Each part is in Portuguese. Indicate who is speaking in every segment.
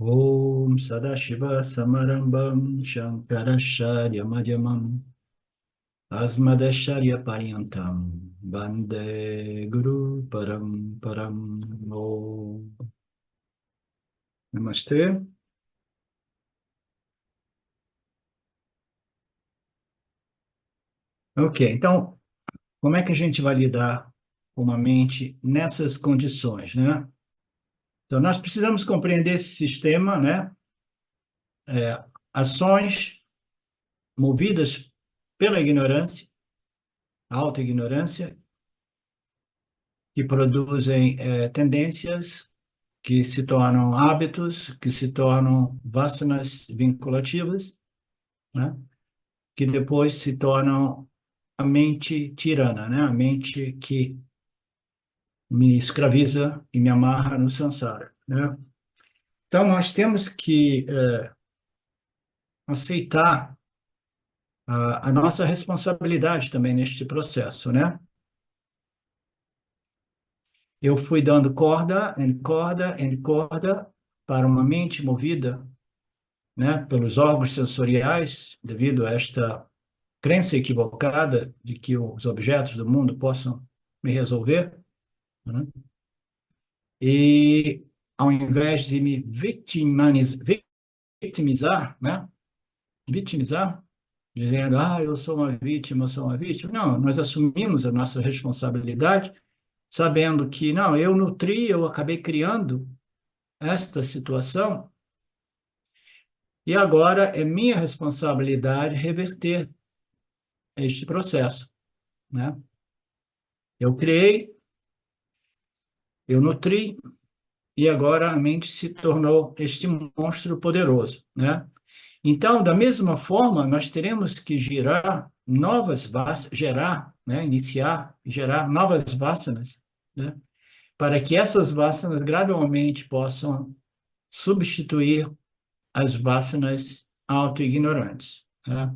Speaker 1: Om Sadashiva Samarambam Shankaracharya Madhyamam Asmadacharya Paryantam Bande Guru Paramparam Om Namastê. Ok, então, como é que a gente vai lidar com uma mente nessas condições, né? Então, nós precisamos compreender esse sistema, né? Ações movidas pela ignorância, alta ignorância, que produzem tendências que se tornam hábitos, que se tornam vasanas vinculativas, né? Que depois se tornam a mente tirana, né? A mente que me escraviza e me amarra no samsara, né? Então, nós temos que aceitar a nossa responsabilidade também neste processo, né? Eu fui dando corda em corda em corda para uma mente movida, né, pelos órgãos sensoriais, devido a esta crença equivocada de que os objetos do mundo possam me resolver, né? E ao invés de me vitimizar, né? Vitimizar, dizendo, eu sou uma vítima, eu sou uma vítima. Não, nós assumimos a nossa responsabilidade, sabendo que, não, eu nutri, eu acabei criando esta situação, e agora é minha responsabilidade reverter este processo, né? Eu criei, eu nutri, e agora a mente se tornou este monstro poderoso, né? Então, da mesma forma, nós teremos que gerar, né, iniciar, gerar novas vasanas, né, para que essas vasanas gradualmente possam substituir as vasanas auto-ignorantes, né?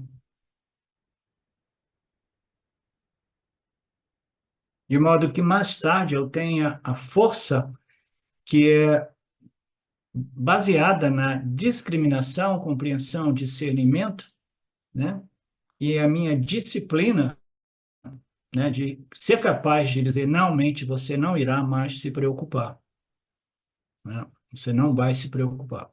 Speaker 1: De modo que mais tarde eu tenha a força que é baseada na discriminação, compreensão, discernimento, né? E a minha disciplina, né, de ser capaz de dizer, não, mente, você não irá mais se preocupar, né? Você não vai se preocupar.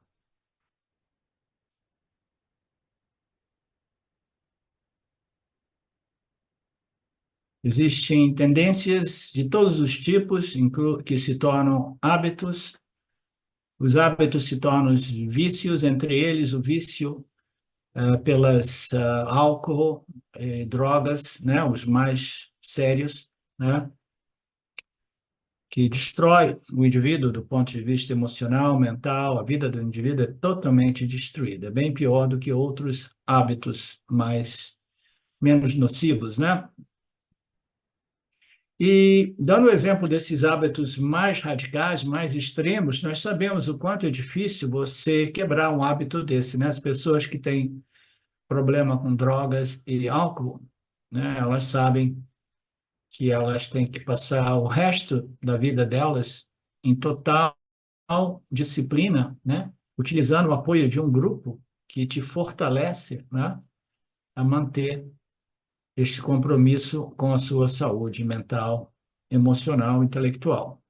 Speaker 1: Existem tendências de todos os tipos que se tornam hábitos. Os hábitos se tornam os vícios, entre eles o vício pelas álcool, drogas, né, os mais sérios, né, que destrói o indivíduo do ponto de vista emocional, mental, a vida do indivíduo é totalmente destruída, é bem pior do que outros hábitos mais menos nocivos, né? E dando o exemplo desses hábitos mais radicais, mais extremos, nós sabemos o quanto é difícil você quebrar um hábito desse, né? As pessoas que têm problema com drogas e álcool, né? Elas sabem que elas têm que passar o resto da vida delas em total disciplina, né? Utilizando o apoio de um grupo que te fortalece, né? A manter este compromisso com a sua saúde mental, emocional, intelectual.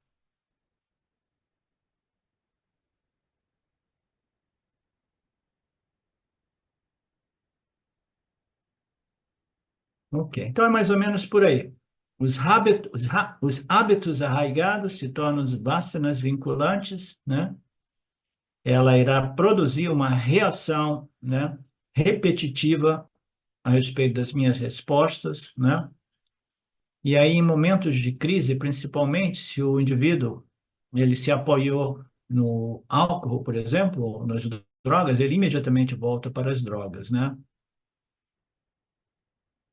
Speaker 1: Ok, então é mais ou menos por aí. Os hábitos arraigados se tornam os vasanas vinculantes, né? Ela irá produzir uma reação, né, repetitiva a respeito das minhas respostas, né? E aí, em momentos de crise, principalmente, se o indivíduo ele se apoiou no álcool, por exemplo, ou nas drogas, ele imediatamente volta para as drogas, né?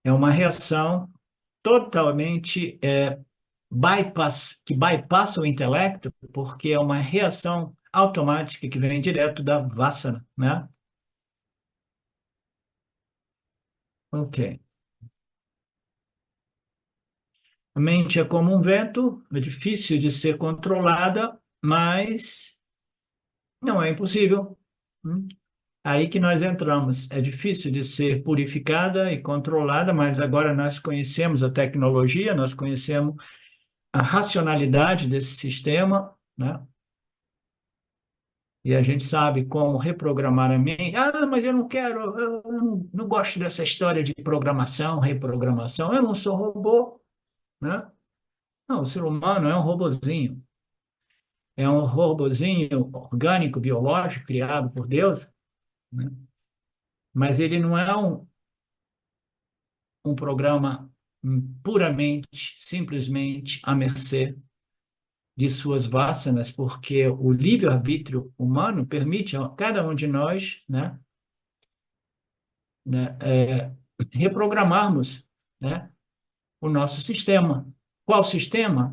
Speaker 1: É uma reação totalmente que bypassa o intelecto, porque é uma reação automática que vem direto da vassana, né? Ok. A mente é como um vento, é difícil de ser controlada, mas Não é impossível. Hum. Aí que nós entramos. É difícil de ser purificada e controlada, mas agora nós conhecemos a tecnologia, nós conhecemos a racionalidade desse sistema, né? E a gente sabe como reprogramar a mente. Ah, mas eu não quero, eu não gosto dessa história de programação, reprogramação. Eu não sou robô, né? Não, o ser humano é um robozinho. É um robozinho orgânico, biológico, criado por Deus, né? Mas ele não é um programa puramente, simplesmente à mercê de suas vássanas, porque o livre-arbítrio humano permite a cada um de nós, reprogramarmos, né, o nosso sistema. Qual sistema?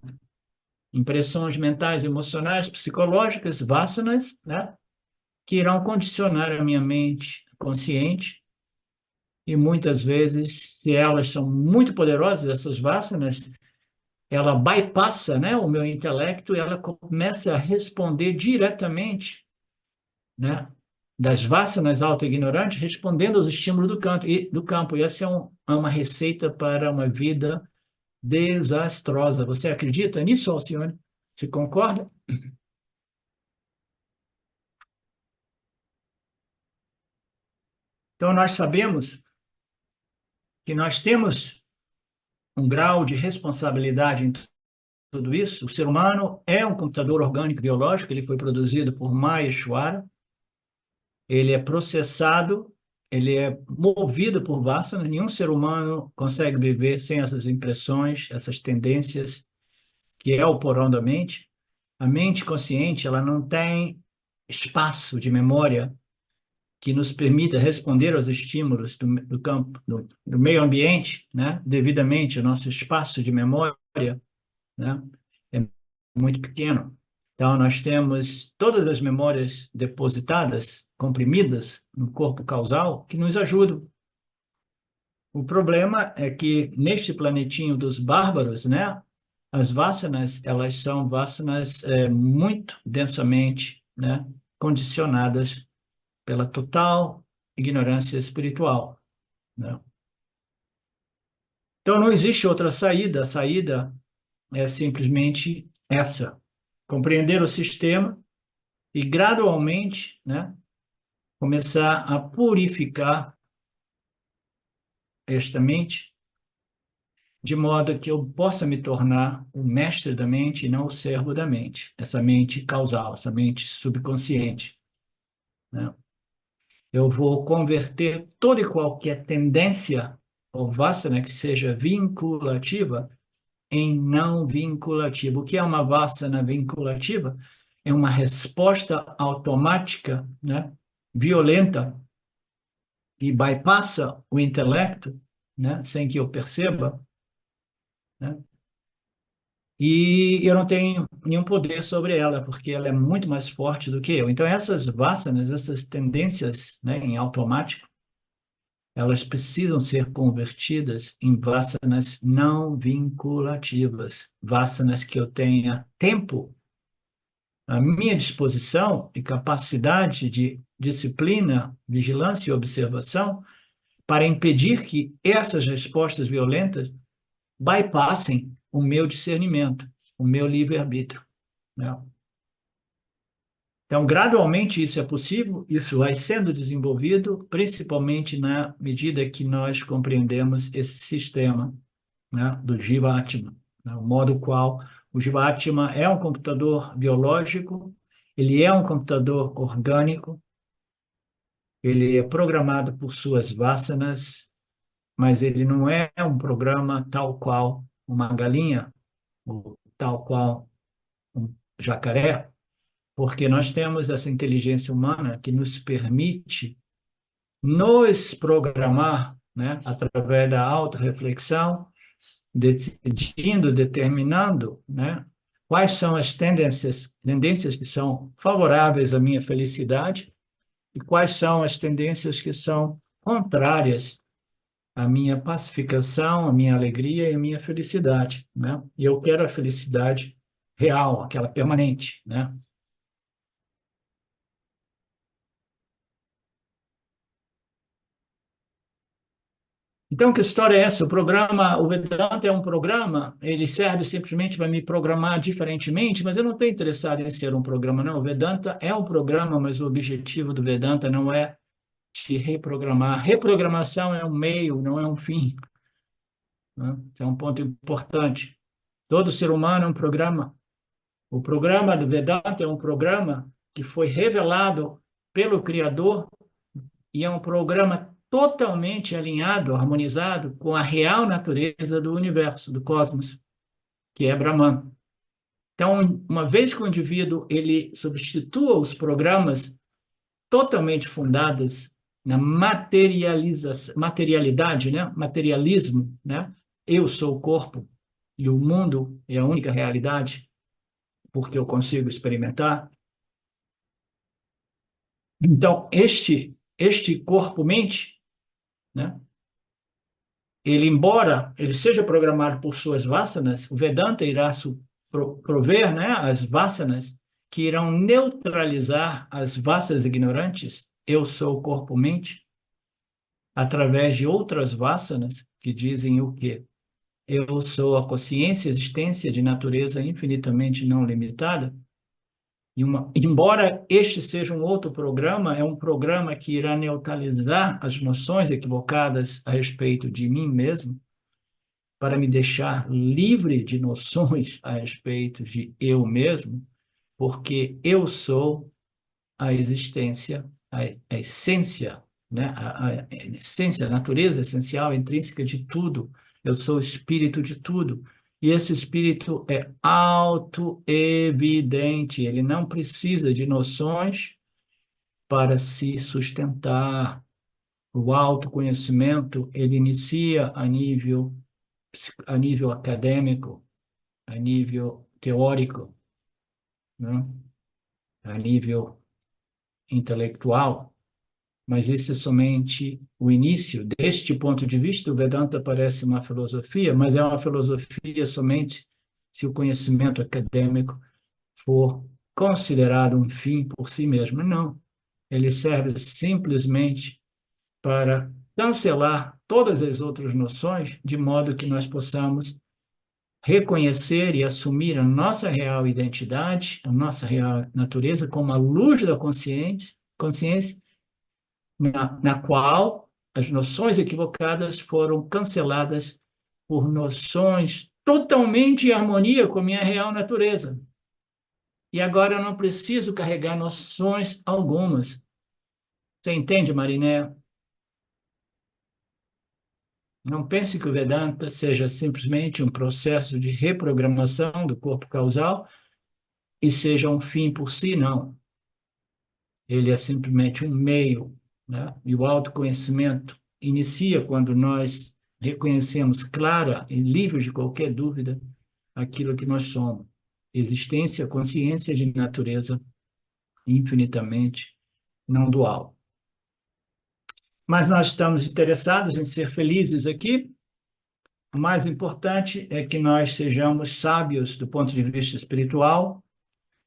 Speaker 1: Impressões mentais, emocionais, psicológicas, vássanas, né, que irão condicionar a minha mente consciente e muitas vezes, se elas são muito poderosas, essas vássanas, ela bypassa, né, o meu intelecto e ela começa a responder diretamente, né, das vássanas auto-ignorantes, respondendo aos estímulos do campo. E essa é uma receita para uma vida desastrosa. Você acredita nisso, Alcione? Você concorda? Então, nós sabemos que nós temos um grau de responsabilidade em tudo isso. O ser humano é um computador orgânico biológico, ele foi produzido por Maya Schwara, ele é processado, ele é movido por vassana. Nenhum ser humano consegue viver sem essas impressões, essas tendências, que é o porão da mente. A mente consciente, ela não tem espaço de memória que nos permita responder aos estímulos do campo, do meio ambiente, né? Devidamente, o nosso espaço de memória, né? É muito pequeno. Então, nós temos todas as memórias depositadas, comprimidas no corpo causal, que nos ajudam. O problema é que neste planetinho dos bárbaros, né, as vássanas, elas são vássanas muito densamente, né, condicionadas pela total ignorância espiritual, né? Então, não existe outra saída. A saída é simplesmente essa: compreender o sistema e gradualmente, né, começar a purificar esta mente, de modo que eu possa me tornar o mestre da mente e não o servo da mente, essa mente causal, essa mente subconsciente, né? Eu vou converter toda e qualquer tendência ou vassana que seja vinculativa em não vinculativa. O que é uma vassana vinculativa? É uma resposta automática, né, violenta, que bypassa o intelecto, né, sem que eu perceba, né, e eu não tenho nenhum poder sobre ela, porque ela é muito mais forte do que eu. Então, essas vassanas, essas tendências, né, em automático, elas precisam ser convertidas em vassanas não vinculativas, vassanas que eu tenha tempo à minha disposição e capacidade de disciplina, vigilância e observação para impedir que essas respostas violentas bypassem o meu discernimento, o meu livre-arbítrio, né? Então, gradualmente isso é possível, isso vai sendo desenvolvido, principalmente na medida que nós compreendemos esse sistema, né, do Jiva-Atma, né, o modo qual o Jiva-Atma é um computador biológico, ele é um computador orgânico, ele é programado por suas vasanas, mas ele não é um programa tal qual uma galinha, ou tal qual um jacaré, porque nós temos essa inteligência humana que nos permite nos programar, né, através da autorreflexão, decidindo, determinando, né, quais são as tendências que são favoráveis à minha felicidade e quais são as tendências que são contrárias à minha pacificação, à minha alegria e à minha felicidade, né? E eu quero a felicidade real, aquela permanente, né? Então, que história é essa? O Vedanta é um programa, ele serve simplesmente para me programar diferentemente, mas eu não estou interessado em ser um programa, não. O Vedanta é um programa, mas o objetivo do Vedanta não é te reprogramar. Reprogramação é um meio, não é um fim, né? Esse é um ponto importante. Todo ser humano é um programa. O programa do Vedanta é um programa que foi revelado pelo Criador e é um programa totalmente alinhado, harmonizado com a real natureza do universo, do cosmos, que é Brahman. Então, uma vez que o indivíduo ele substitua os programas totalmente fundados na materialidade, né? Materialismo, né? Eu sou o corpo e o mundo é a única realidade porque eu consigo experimentar. Então, este corpo-mente, né? Ele, embora ele seja programado por suas vasanas, o Vedanta irá prover, né, as vasanas que irão neutralizar as vasanas ignorantes, eu sou o corpo-mente, através de outras vasanas que dizem o quê? Eu sou a consciência, existência de natureza infinitamente não limitada. Embora este seja um outro programa, é um programa que irá neutralizar as noções equivocadas a respeito de mim mesmo, para me deixar livre de noções a respeito de eu mesmo, porque eu sou a existência, a essência, né? A essência, a natureza essencial, intrínseca de tudo. Eu sou o espírito de tudo. E esse espírito é auto-evidente, ele não precisa de noções para se sustentar. O autoconhecimento, ele inicia a nível acadêmico, a nível teórico, né? A nível intelectual, mas esse é somente o início. Deste ponto de vista, o Vedanta parece uma filosofia, mas é uma filosofia somente se o conhecimento acadêmico for considerado um fim por si mesmo. Não, ele serve simplesmente para cancelar todas as outras noções, de modo que nós possamos reconhecer e assumir a nossa real identidade, a nossa real natureza, como a luz da consciência, na qual as noções equivocadas foram canceladas por noções totalmente em harmonia com a minha real natureza. E agora eu não preciso carregar noções algumas. Você entende, Mariné? Não pense que o Vedanta seja simplesmente um processo de reprogramação do corpo causal e seja um fim por si, não. Ele é simplesmente um meio, né? E o autoconhecimento inicia quando nós reconhecemos clara e livre de qualquer dúvida aquilo que nós somos. Existência, consciência de natureza infinitamente não dual. Mas nós estamos interessados em ser felizes aqui. O mais importante é que nós sejamos sábios do ponto de vista espiritual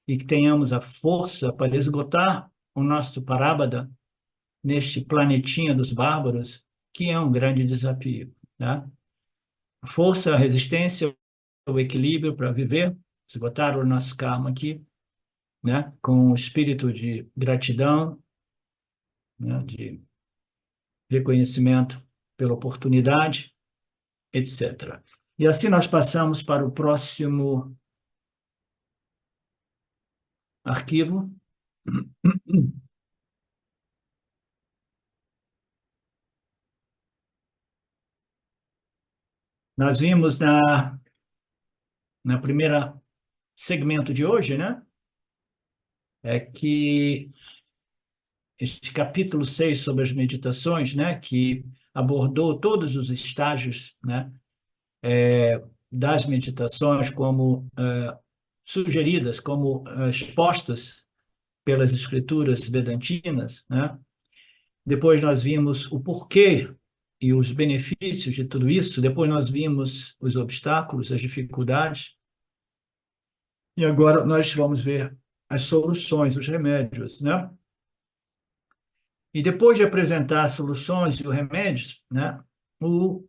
Speaker 1: e que tenhamos a força para esgotar o nosso parábada neste planetinha dos bárbaros, que é um grande desafio, né? A força, a resistência, o equilíbrio para viver, esgotar o nosso karma aqui, né? Com o espírito de gratidão, né? De reconhecimento pela oportunidade, etc. E assim nós passamos para o próximo arquivo. Nós vimos na primeira segmento de hoje, né? É que este capítulo 6 sobre as meditações, né? Que abordou todos os estágios, né? Das meditações como sugeridas, como expostas pelas escrituras vedantinas, né? Depois nós vimos o porquê e os benefícios de tudo isso. Depois nós vimos os obstáculos, as dificuldades. E agora nós vamos ver as soluções, os remédios, né? E depois de apresentar as soluções e os remédios, né? o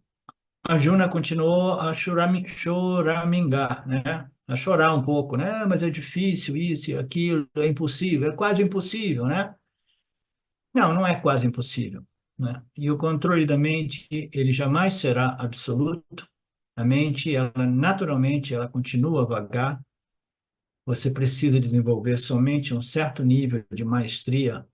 Speaker 1: a Juna continuou a choramingar, né? A chorar um pouco, né? Mas é difícil isso e aquilo, é impossível, é quase impossível, né? Não, não é quase impossível, né? E o controle da mente, ele jamais será absoluto. A mente, ela naturalmente, ela continua vagar. Você precisa desenvolver somente um certo nível de maestria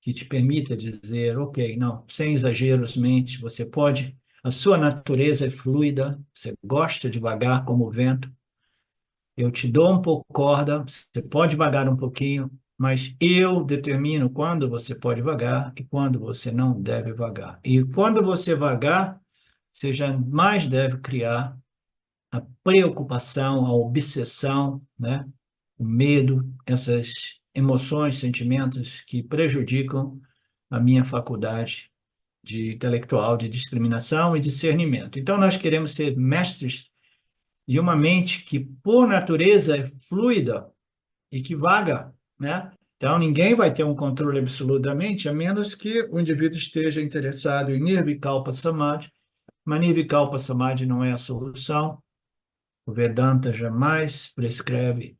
Speaker 1: que te permita dizer, ok, não, sem exageros, mente, você pode, a sua natureza é fluida, você gosta de vagar como o vento, eu te dou um pouco corda, você pode vagar um pouquinho, mas eu determino quando você pode vagar e quando você não deve vagar. E quando você vagar, você jamais deve criar a preocupação, a obsessão, né? O medo, essas emoções, sentimentos que prejudicam a minha faculdade de intelectual, de discriminação e discernimento. Então, nós queremos ser mestres de uma mente que, por natureza, é fluida e que vaga, né? Então, ninguém vai ter um controle absoluto da mente, a menos que o indivíduo esteja interessado em Nirvikalpa Samadhi, mas Nirvikalpa Samadhi não é a solução. O Vedanta jamais prescreve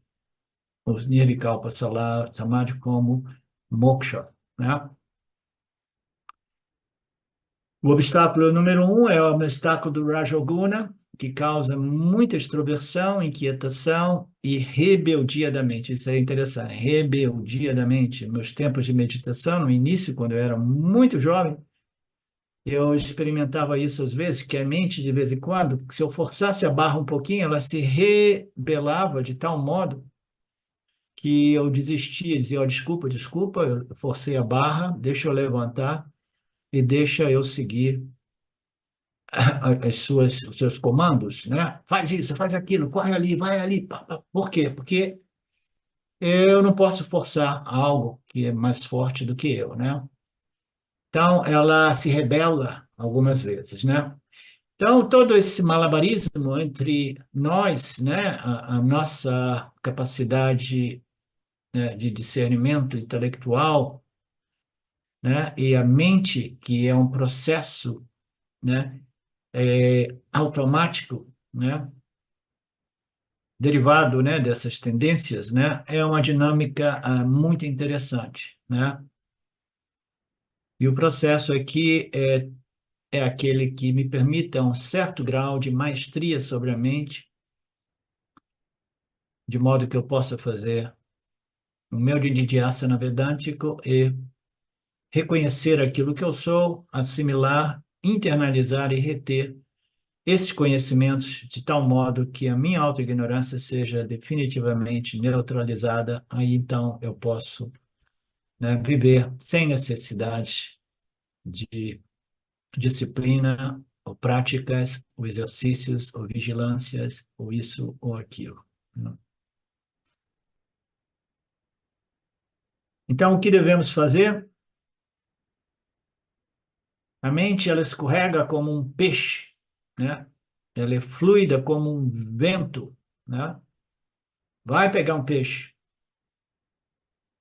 Speaker 1: o Nirvikalpa Samadhi como moksha, né? O obstáculo número um é o obstáculo do Rajoguna, que causa muita extroversão, inquietação e rebeldia da mente. Isso é interessante, rebeldia da mente. Meus tempos de meditação, no início, quando eu era muito jovem, eu experimentava isso às vezes, que a mente, de vez em quando, se eu forçasse a barra um pouquinho, ela se rebelava de tal modo que eu desistia, dizia, oh, desculpa, desculpa, eu forcei a barra, deixa eu levantar e deixa eu seguir os seus comandos, né? Faz isso, faz aquilo, corre ali, vai ali. Pá, pá. Por quê? Porque eu não posso forçar algo que é mais forte do que eu, né? Então, ela se rebela algumas vezes, né? Então, todo esse malabarismo entre nós, né, a nossa capacidade, né, de discernimento intelectual, né, e a mente, que é um processo, né, automático, né, derivado, né, dessas tendências, né, é uma dinâmica muito interessante, né? E o processo aqui é aquele que me permita um certo grau de maestria sobre a mente, de modo que eu possa fazer o meu Nididhyasana vedântico e reconhecer aquilo que eu sou, assimilar, internalizar e reter esses conhecimentos de tal modo que a minha autoignorância seja definitivamente neutralizada, aí então eu posso, né, viver sem necessidade de disciplina, ou práticas, ou exercícios, ou vigilâncias, ou isso ou aquilo, né? Então, o que devemos fazer? A mente, ela escorrega como um peixe, né? Ela é fluida como um vento, né? Vai pegar um peixe,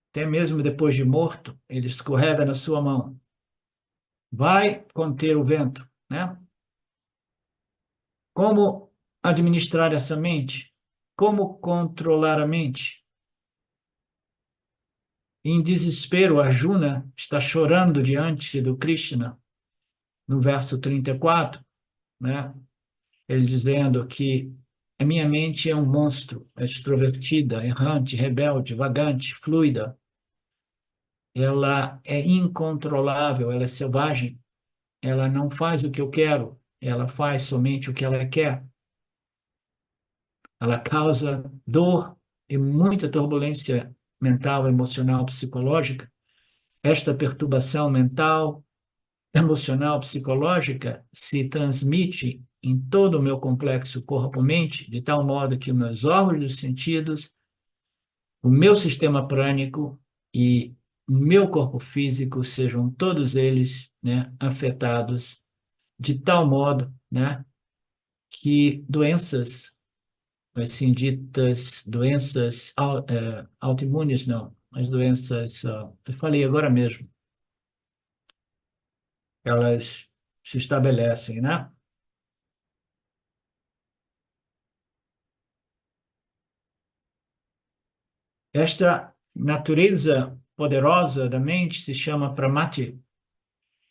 Speaker 1: até mesmo depois de morto, ele escorrega na sua mão. Vai conter o vento, né? Como administrar essa mente? Como controlar a mente? Em desespero, Arjuna está chorando diante do Krishna, no verso 34, né? Ele dizendo que a minha mente é um monstro, é extrovertida, errante, rebelde, vagante, fluida. Ela é incontrolável, ela é selvagem, ela não faz o que eu quero, ela faz somente o que ela quer. Ela causa dor e muita turbulência mental, emocional, psicológica. Esta perturbação mental, emocional, psicológica se transmite em todo o meu complexo corpo-mente, de tal modo que os meus órgãos dos sentidos, o meu sistema prânico e o meu corpo físico sejam todos eles, né, afetados de tal modo, né, que doenças, assim ditas doenças autoimunes, não, as doenças, eu falei agora mesmo, elas se estabelecem, né? Esta natureza poderosa da mente se chama pramati.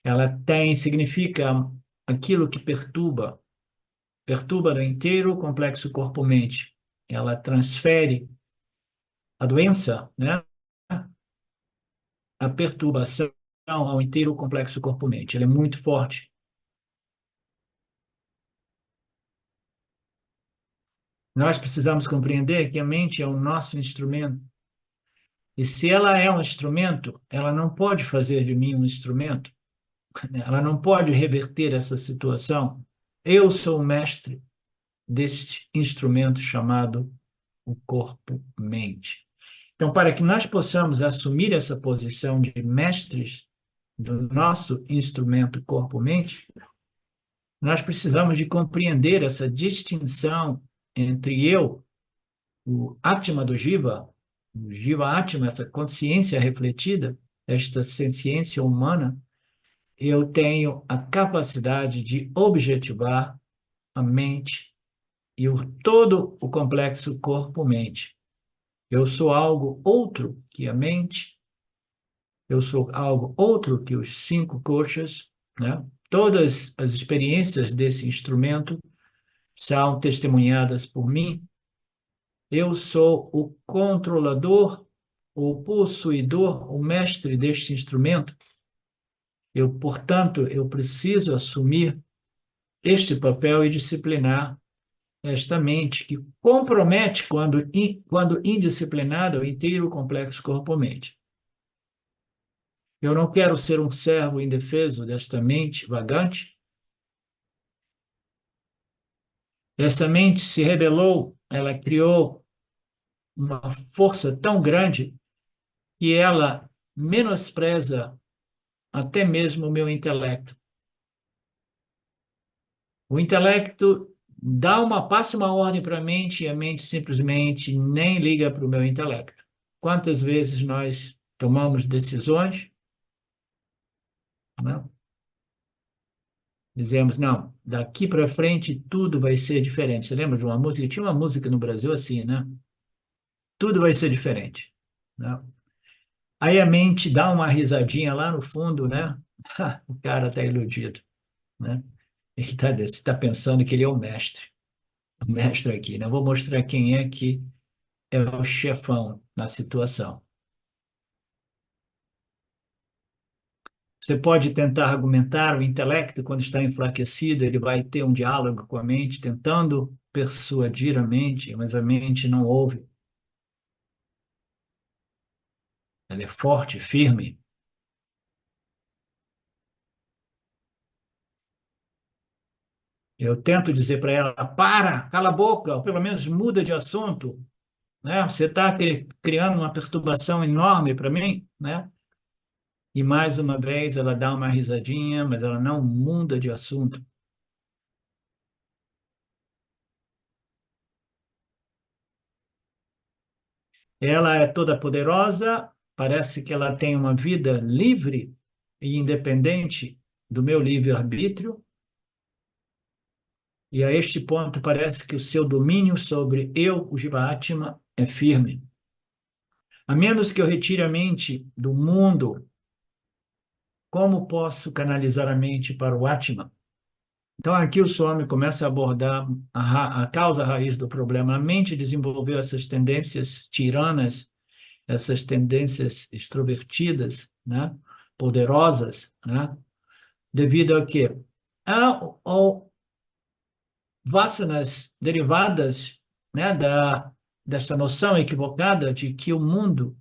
Speaker 1: Ela significa aquilo que perturba no inteiro o complexo corpo-mente. Ela transfere a doença, né? A perturbação ao inteiro complexo corpo-mente. Ela é muito forte. Nós precisamos compreender que a mente é o nosso instrumento. E se ela é um instrumento, ela não pode fazer de mim um instrumento. Ela não pode reverter essa situação. Eu sou o mestre deste instrumento chamado o corpo-mente. Então, para que nós possamos assumir essa posição de mestres do nosso instrumento corpo-mente, nós precisamos de compreender essa distinção entre eu, o Atma do Jiva, o Jiva Atma, essa consciência refletida, esta ciência humana, eu tenho a capacidade de objetivar a mente e todo o complexo corpo-mente. Eu sou algo outro que a mente, eu sou algo outro que os cinco koshas, né? Todas as experiências desse instrumento são testemunhadas por mim. Eu sou o controlador, o possuidor, o mestre deste instrumento. Portanto, eu preciso assumir este papel e disciplinar esta mente que compromete, quando indisciplinada, o inteiro complexo corpo-mente. Eu não quero ser um servo indefeso desta mente vagante. Essa mente se rebelou, ela criou uma força tão grande que ela menospreza até mesmo o meu intelecto. O intelecto passa uma ordem para a mente e a mente simplesmente nem liga para o meu intelecto. Quantas vezes nós tomamos decisões, né? Dizemos, não, daqui para frente tudo vai ser diferente. Você lembra de uma música? Tinha uma música no Brasil assim, né? Tudo vai ser diferente, né? Aí a mente dá uma risadinha lá no fundo, né? O cara está iludido, né? Ele está pensando que ele é o mestre aqui, né? Vou mostrar quem é que é o chefão na situação. Você pode tentar argumentar, o intelecto, quando está enfraquecido, ele vai ter um diálogo com a mente, tentando persuadir a mente, mas a mente não ouve. Ela é forte, firme. Eu tento dizer para ela, cala a boca, ou pelo menos muda de assunto, né? Você está criando uma perturbação enorme para mim, né? E mais uma vez ela dá uma risadinha, mas ela não muda de assunto. Ela é toda poderosa, parece que ela tem uma vida livre e independente do meu livre-arbítrio, e a este ponto parece que o seu domínio sobre eu, o Jivatma, é firme. A menos que eu retire a mente do mundo, como posso canalizar a mente para o Atma? Então, aqui o Swami começa a abordar a causa raiz do problema. A mente desenvolveu essas tendências tiranas, essas tendências extrovertidas, né? Poderosas, né? Devido a quê? Ao vasanas derivadas, né? Desta noção equivocada de que o mundo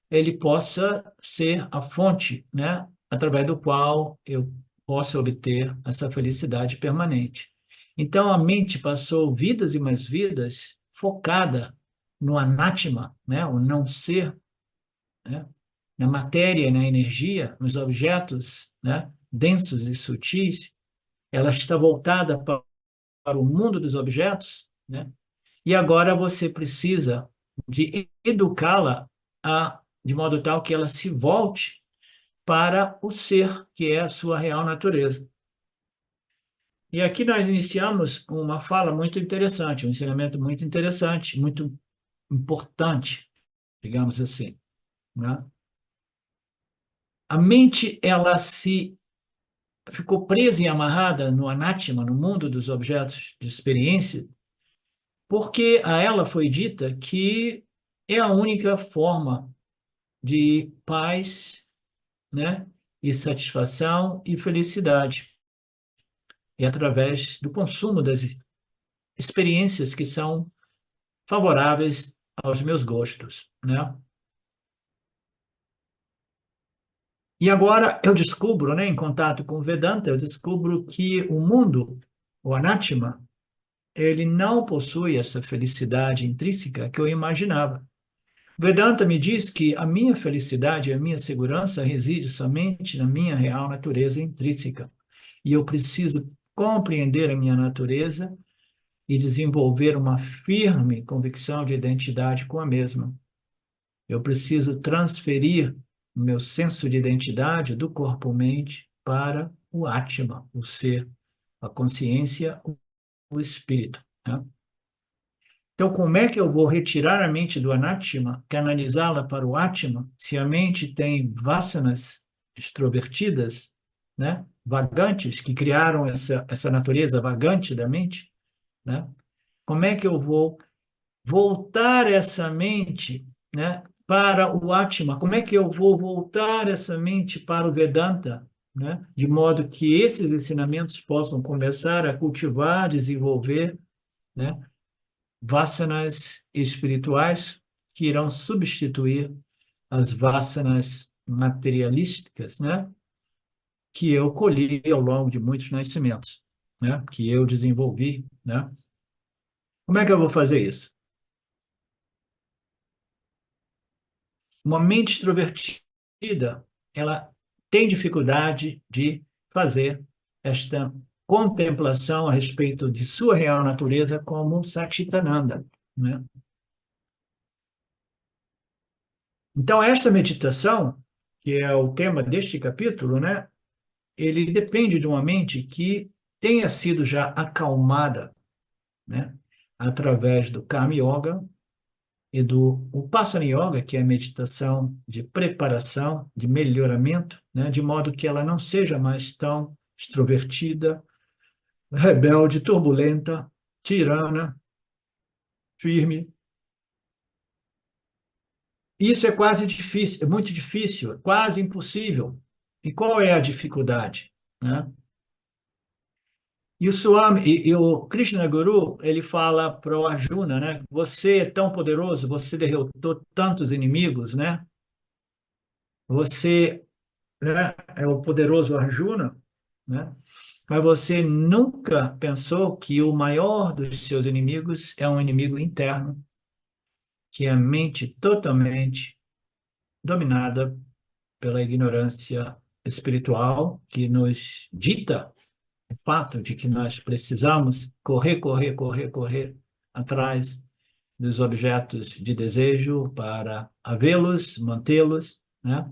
Speaker 1: ele possa ser a fonte, né? Através do qual eu possa obter essa felicidade permanente. Então, a mente passou vidas e mais vidas focada no anátema, né? O não ser, né? Na matéria, na energia, nos objetos, né? Densos e sutis, ela está voltada para o mundo dos objetos, né? E agora você precisa de educá-la de modo tal que ela se volte para o ser, que é a sua real natureza. E aqui nós iniciamos uma fala muito interessante, um ensinamento muito interessante, muito importante, digamos assim, né? A mente, ela se ficou presa e amarrada no anátema, no mundo dos objetos de experiência, porque a ela foi dita que é a única forma de paz, né, e satisfação e felicidade, e através do consumo das experiências que são favoráveis aos meus gostos, né? E agora eu descubro, né, em contato com o Vedanta, eu descubro que o mundo, o Anatma, ele não possui essa felicidade intrínseca que eu imaginava. Vedanta me diz que a minha felicidade, a minha segurança reside somente na minha real natureza intrínseca. E eu preciso compreender a minha natureza e desenvolver uma firme convicção de identidade com a mesma. Eu preciso transferir o meu senso de identidade do corpo-mente para o Atma, o ser, a consciência, o espírito, né? Então, como é que eu vou retirar a mente do Anatma, canalizá-la para o Atma, se a mente tem vasanas extrovertidas, né, vagantes, que criaram essa natureza vagante da mente, né? Como é que eu vou voltar essa mente, né, para o Atma? Como é que eu vou voltar essa mente para o Vedanta, né, de modo que esses ensinamentos possam começar a cultivar, desenvolver, né, vasanas espirituais que irão substituir as vasanas materialísticas, né, que eu colhi ao longo de muitos nascimentos, né, que eu desenvolvi, né? Como é que eu vou fazer isso? Uma mente extrovertida, ela tem dificuldade de fazer esta contemplação a respeito de sua real natureza como Satchitananda, né? Então, essa meditação, que é o tema deste capítulo, né, ele depende de uma mente que tenha sido já acalmada, né, através do Karma Yoga e do Upasana Yoga, que é a meditação de preparação, de melhoramento, né, de modo que ela não seja mais tão extrovertida, rebelde, turbulenta, tirana, firme. Isso é quase difícil, é muito difícil, é quase impossível. E qual é a dificuldade, né? E o Swami, e o Krishna Guru, ele fala para o Arjuna, né? Você é tão poderoso, você derrotou tantos inimigos, né? Você, né, é o poderoso Arjuna, né? Mas você nunca pensou que o maior dos seus inimigos é um inimigo interno, que é a mente totalmente dominada pela ignorância espiritual, que nos dita o fato de que nós precisamos correr, correr, correr, correr atrás dos objetos de desejo para havê-los, mantê-los, né,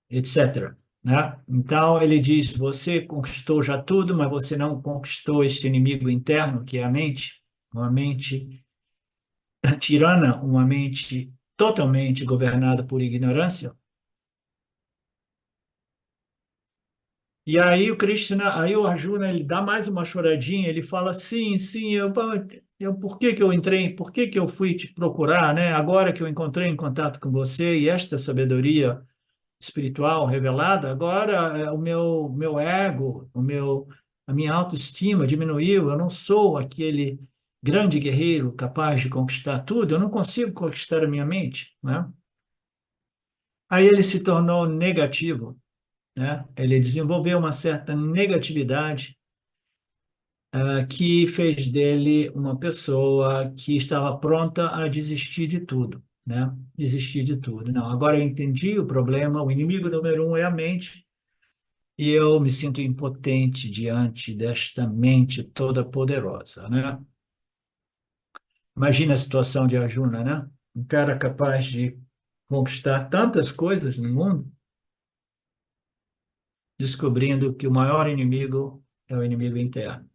Speaker 1: etc., né? Então, ele diz, você conquistou já tudo, mas você não conquistou este inimigo interno, que é a mente, uma mente tirana, uma mente totalmente governada por ignorância. E aí o Krishna, aí o Arjuna, ele dá mais uma choradinha, ele fala, sim, sim, por que que eu entrei, por que que eu fui te procurar, né? Agora que eu encontrei em contato com você e esta sabedoria espiritual revelada, agora o meu ego, a minha autoestima diminuiu, eu não sou aquele grande guerreiro capaz de conquistar tudo, eu não consigo conquistar a minha mente, né? Aí ele se tornou negativo, né? Ele desenvolveu uma certa negatividade, que fez dele uma pessoa que estava pronta a desistir de tudo, né? Desistir de tudo. Não, agora eu entendi o problema, o inimigo número um é a mente, e eu me sinto impotente diante desta mente toda poderosa, né? Imagina a situação de Arjuna, né? Um cara capaz de conquistar tantas coisas no mundo, descobrindo que o maior inimigo é o inimigo interno,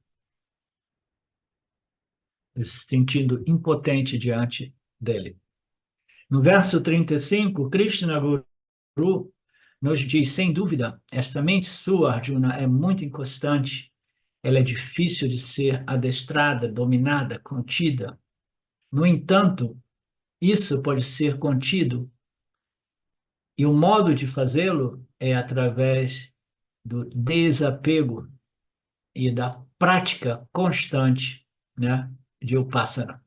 Speaker 1: se sentindo impotente diante dele. No verso 35, Krishna Guru nos diz, sem dúvida, essa mente sua, Arjuna, é muito inconstante, ela é difícil de ser adestrada, dominada, contida. No entanto, isso pode ser contido, e o modo de fazê-lo é através do desapego e da prática constante, né, de Upasana.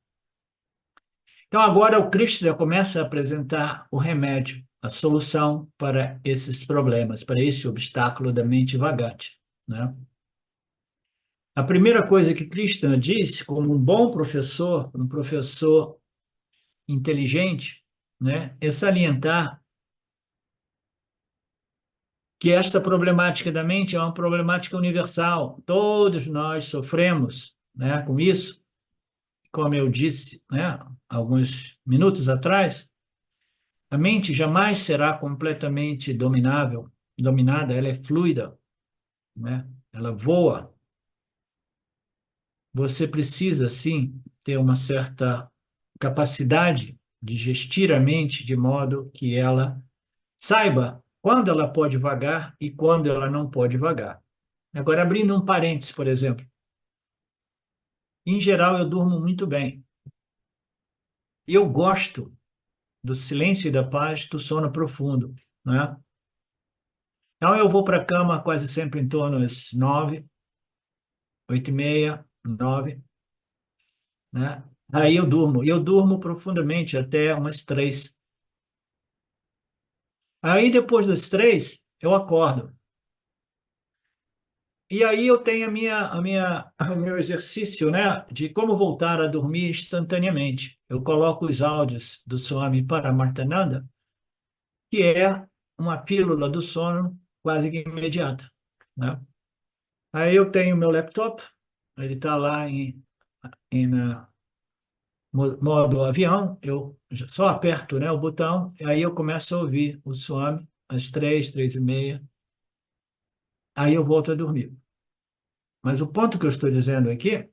Speaker 1: Então, agora o Krishna começa a apresentar o remédio, a solução para esses problemas, para esse obstáculo da mente vagante, né? A primeira coisa que Krishna diz, como um bom professor, um professor inteligente, né, é salientar que esta problemática da mente é uma problemática universal. Todos nós sofremos, né, com isso. Como eu disse, né, alguns minutos atrás, a mente jamais será completamente dominada, ela é fluida, né? Ela voa. Você precisa, sim, ter uma certa capacidade de gestir a mente de modo que ela saiba quando ela pode vagar e quando ela não pode vagar. Agora, abrindo um parênteses, por exemplo, em geral eu durmo muito bem. E eu gosto do silêncio e da paz, do sono profundo, né? Então eu vou para a cama quase sempre em torno das 9, 8h30, 9, né? Aí eu durmo. E eu durmo profundamente até umas 3. Aí depois das 3, eu acordo. E aí eu tenho o meu exercício, né, de como voltar a dormir instantaneamente. Eu coloco os áudios do Swami Paramarthananda, que é uma pílula do sono quase que imediata, né? Aí eu tenho meu laptop, ele está lá em modo avião, eu só aperto, né, o botão, e aí eu começo a ouvir o Swami às 3, 3h30, aí eu volto a dormir. Mas o ponto que eu estou dizendo aqui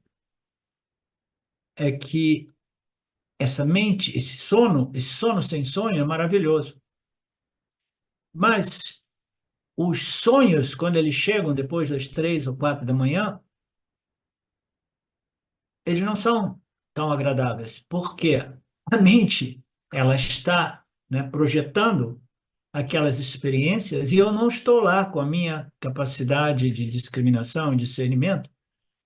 Speaker 1: é que essa mente, esse sono sem sonho é maravilhoso. Mas os sonhos, quando eles chegam depois das 3 ou 4 da manhã, eles não são tão agradáveis, porque a mente, ela está, né, projetando aquelas experiências e eu não estou lá com a minha capacidade de discriminação e discernimento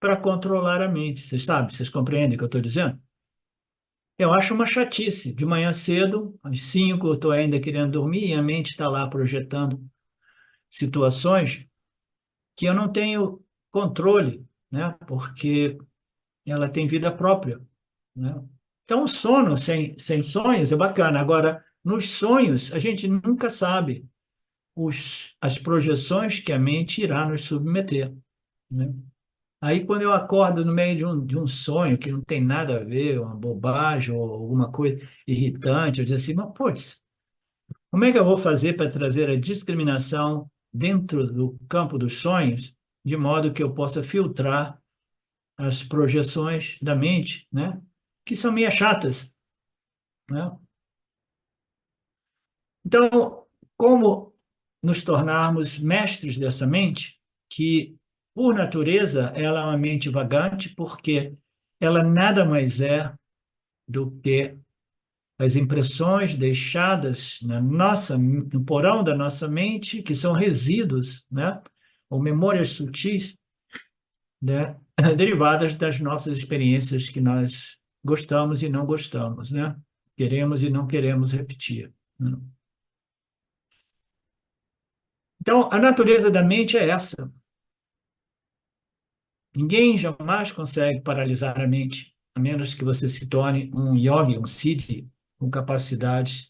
Speaker 1: para controlar a mente. Vocês sabem, vocês compreendem o que eu estou dizendo? Eu acho uma chatice. De manhã cedo, às 5, eu estou ainda querendo dormir e a mente está lá projetando situações que eu não tenho controle, né? Porque ela tem vida própria, né? Então, o sono sem sonhos é bacana. Agora, nos sonhos, a gente nunca sabe as projeções que a mente irá nos submeter, né? Aí, quando eu acordo no meio de um sonho que não tem nada a ver, uma bobagem ou alguma coisa irritante, eu digo assim, mas, putz, como é que eu vou fazer para trazer a discriminação dentro do campo dos sonhos, de modo que eu possa filtrar as projeções da mente, né? Que são meio chatas, né? Então, como nos tornarmos mestres dessa mente, que, por natureza, ela é uma mente vagante, porque ela nada mais é do que as impressões deixadas no porão da nossa mente, que são resíduos, né? Ou memórias sutis, né? Derivadas das nossas experiências que nós gostamos e não gostamos, né? Queremos e não queremos repetir, né? Então, a natureza da mente é essa. Ninguém jamais consegue paralisar a mente, a menos que você se torne um yogi, um siddhi, com capacidade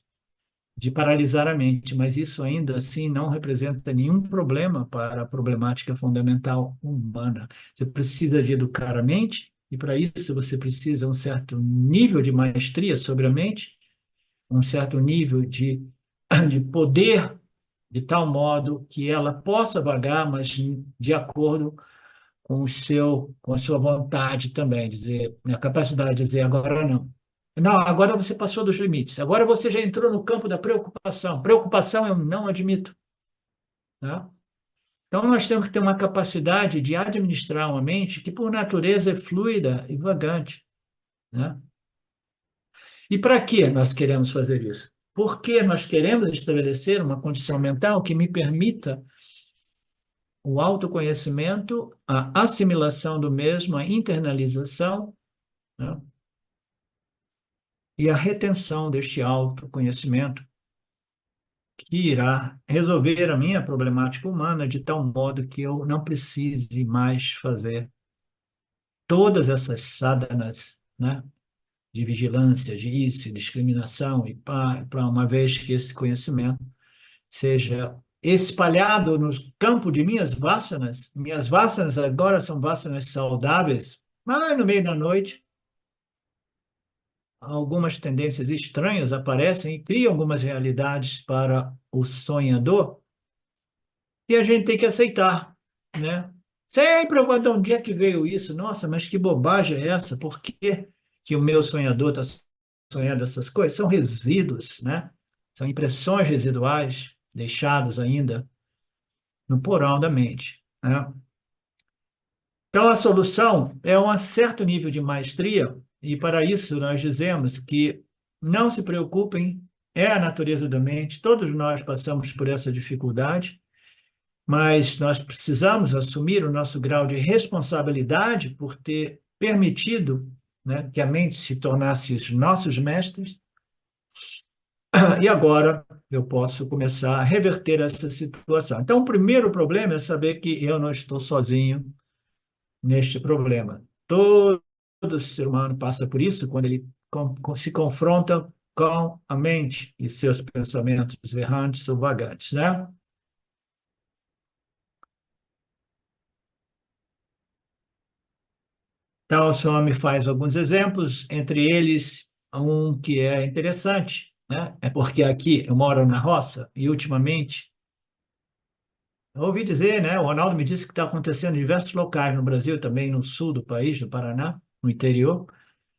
Speaker 1: de paralisar a mente, mas isso ainda assim não representa nenhum problema para a problemática fundamental humana. Você precisa de educar a mente, e para isso você precisa um certo nível de maestria sobre a mente, um certo nível de poder, de tal modo que ela possa vagar, mas de acordo com a sua vontade também, dizer, a capacidade de dizer agora não. Não, agora você passou dos limites. Agora você já entrou no campo da preocupação. Preocupação eu não admito, tá? Então nós temos que ter uma capacidade de administrar uma mente que por natureza é fluida e vagante, né? E para que nós queremos fazer isso? Porque nós queremos estabelecer uma condição mental que me permita o autoconhecimento, a assimilação do mesmo, a internalização, né? E a retenção deste autoconhecimento que irá resolver a minha problemática humana de tal modo que eu não precise mais fazer todas essas sadhanas, né, de vigilância, de isso, discriminação, e para uma vez que esse conhecimento seja espalhado no campo de minhas vasanas agora são vasanas saudáveis, mas no meio da noite algumas tendências estranhas aparecem e criam algumas realidades para o sonhador, e a gente tem que aceitar, né? Sempre eu vou dar onde é que veio isso? Nossa, mas que bobagem é essa? Por que que o meu sonhador está sonhando essas coisas? São resíduos, né? São impressões residuais deixadas ainda no porão da mente, né? Então, a solução é um certo nível de maestria, e para isso nós dizemos que não se preocupem, é a natureza da mente, todos nós passamos por essa dificuldade, mas nós precisamos assumir o nosso grau de responsabilidade por ter permitido, né, que a mente se tornasse os nossos mestres, e agora eu posso começar a reverter essa situação. Então, o primeiro problema é saber que eu não estou sozinho neste problema. Todo ser humano passa por isso quando ele se confronta com a mente e seus pensamentos errantes ou vagantes, né? Então, o senhor me faz alguns exemplos, entre eles um que é interessante, né? É porque aqui eu moro na roça e ultimamente eu ouvi dizer, né? O Ronaldo me disse que está acontecendo em diversos locais no Brasil, também no sul do país, no Paraná, no interior.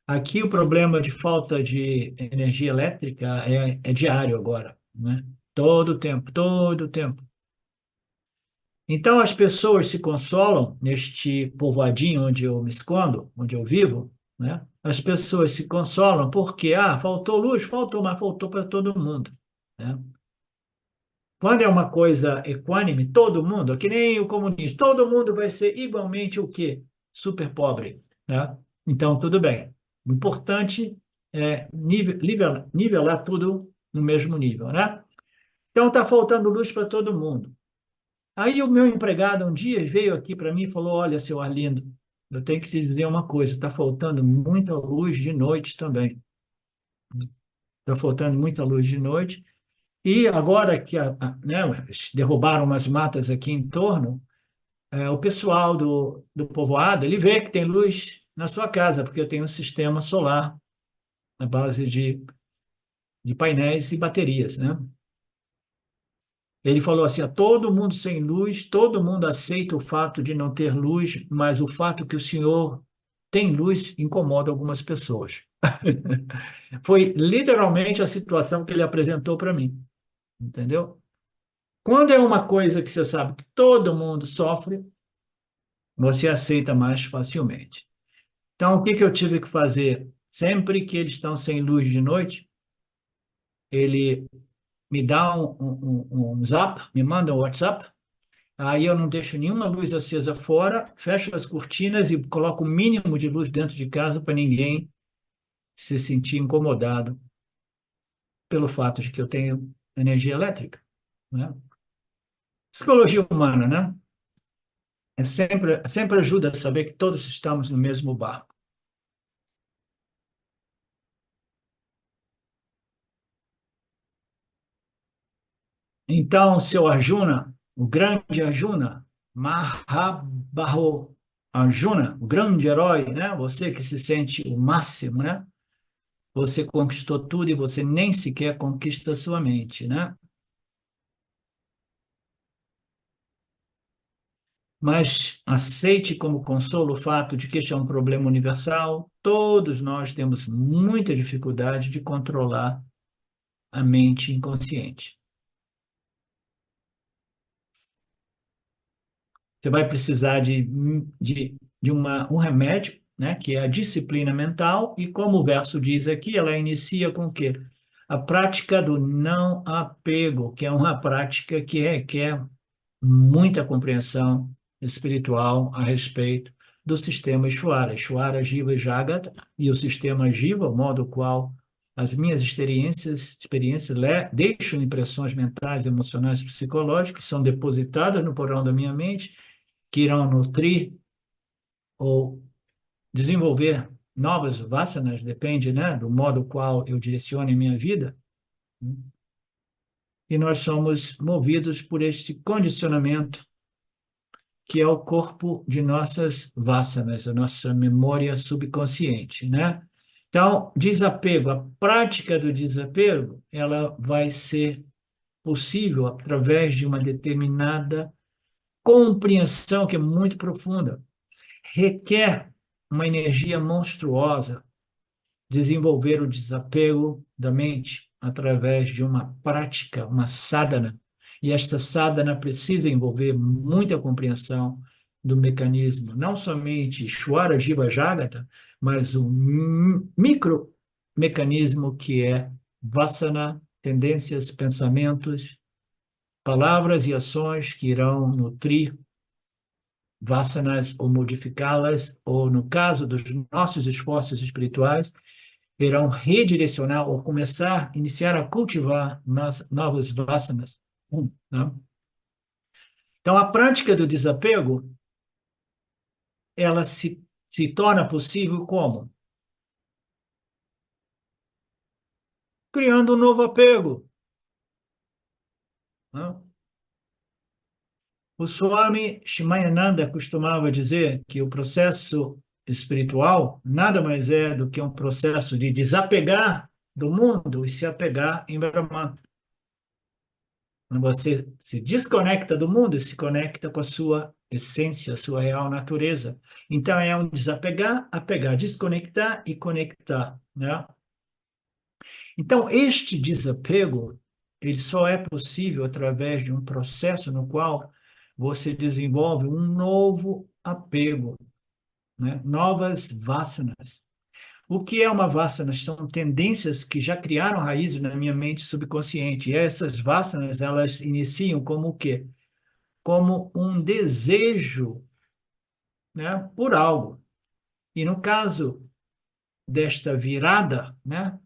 Speaker 1: Aqui o problema de falta de energia elétrica é diário agora, né? Todo o tempo, todo o tempo. Então as pessoas se consolam neste povoadinho onde eu me escondo, onde eu vivo, né? As pessoas se consolam porque, faltou luz, faltou, mas faltou para todo mundo, né? Quando é uma coisa equânime, todo mundo, que nem o comunismo, todo mundo vai ser igualmente o quê? Super pobre, né? Então, tudo bem. O importante é nivelar tudo no mesmo nível, né? Então, está faltando luz para todo mundo. Aí, o meu empregado um dia veio aqui para mim e falou: Olha, seu Arlindo, eu tenho que te dizer uma coisa, está faltando muita luz de noite também. Está faltando muita luz de noite. E agora que né, derrubaram umas matas aqui em torno, o pessoal do povoado, ele vê que tem luz na sua casa, porque eu tenho um sistema solar na base de painéis e baterias, né? Ele falou assim, todo mundo sem luz, todo mundo aceita o fato de não ter luz, mas o fato que o senhor tem luz incomoda algumas pessoas. Foi literalmente a situação que ele apresentou para mim, entendeu? Quando é uma coisa que você sabe que todo mundo sofre, você aceita mais facilmente. Então, o que que eu tive que fazer? Sempre que eles estão sem luz de noite, ele me dá um zap, me manda um WhatsApp, aí eu não deixo nenhuma luz acesa fora, fecho as cortinas e coloco o mínimo de luz dentro de casa para ninguém se sentir incomodado pelo fato de que eu tenho energia elétrica, né? Psicologia humana, né? Sempre ajuda a saber que todos estamos no mesmo barco. Então, seu Arjuna, o grande Arjuna, Mahabharata Arjuna, o grande herói, né? Você que se sente o máximo, né? Você conquistou tudo e você nem sequer conquista a sua mente, né? mas aceite como consolo o fato de que este é um problema universal. Todos nós temos muita dificuldade de controlar a mente inconsciente. Você vai precisar de um remédio, né, que é a disciplina mental, e como o verso diz aqui, ela inicia com o quê? A prática do não apego, que é uma prática que requer muita compreensão espiritual a respeito do sistema Ishvara, Ishvara, Jiva e Jagata, e o sistema Jiva, o modo qual as minhas experiências deixam impressões mentais, emocionais, psicológicas, que são depositadas no porão da minha mente, que irão nutrir ou desenvolver novas vasanas, depende, né, do modo qual eu direciono a minha vida. E nós somos movidos por este condicionamento que é o corpo de nossas vasanas, a nossa memória subconsciente, né? Então, desapego, a prática do desapego, ela vai ser possível através de uma determinada compreensão que é muito profunda. Requer uma energia monstruosa desenvolver o desapego da mente através de uma prática, uma sadhana. E esta sadhana precisa envolver muita compreensão do mecanismo, não somente Shwara Jiva Jagata, mas o micro mecanismo que é Vasana, tendências, pensamentos, palavras e ações que irão nutrir vasanas ou modificá-las, ou no caso dos nossos esforços espirituais, irão redirecionar ou começar, iniciar a cultivar novas vasanas. Né? Então, a prática do desapego, ela se torna possível como? Criando um novo apego. Né? O Swami Shimayananda costumava dizer que o processo espiritual nada mais é do que um processo de desapegar do mundo e se apegar em Brahman. Você se desconecta do mundo e se conecta com a sua essência, a sua real natureza. Então, é um desapegar, apegar, desconectar e conectar, né? Então, este desapego, ele só é possível através de um processo no qual você desenvolve um novo apego, né? Novas vasanas. O que é uma vasana? São tendências que já criaram raízes na minha mente subconsciente. E essas vasanas, elas iniciam como o quê? Como um desejo, né, por algo. E no caso desta virada, né,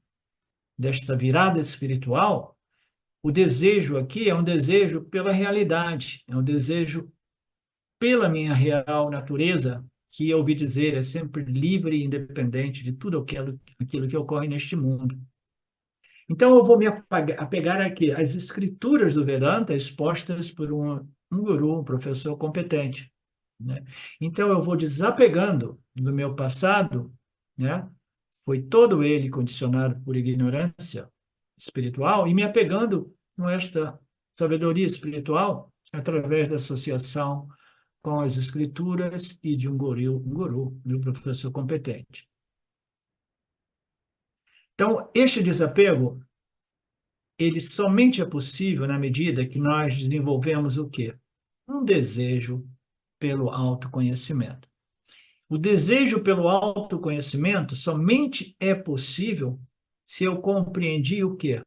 Speaker 1: desta virada espiritual, o desejo aqui é um desejo pela realidade, é um desejo pela minha real natureza, que eu ouvi dizer é sempre livre e independente de tudo aquilo que ocorre neste mundo. Então, eu vou me apegar aqui às escrituras do Vedanta expostas por um guru, um professor competente, né? Então, eu vou desapegando do meu passado, né? Foi todo ele condicionado por ignorância espiritual e me apegando com esta sabedoria espiritual através da associação com as escrituras e de de um professor competente. Então, este desapego ele somente é possível na medida que nós desenvolvemos o quê? Um desejo pelo autoconhecimento. O desejo pelo autoconhecimento somente é possível se eu compreendi o quê?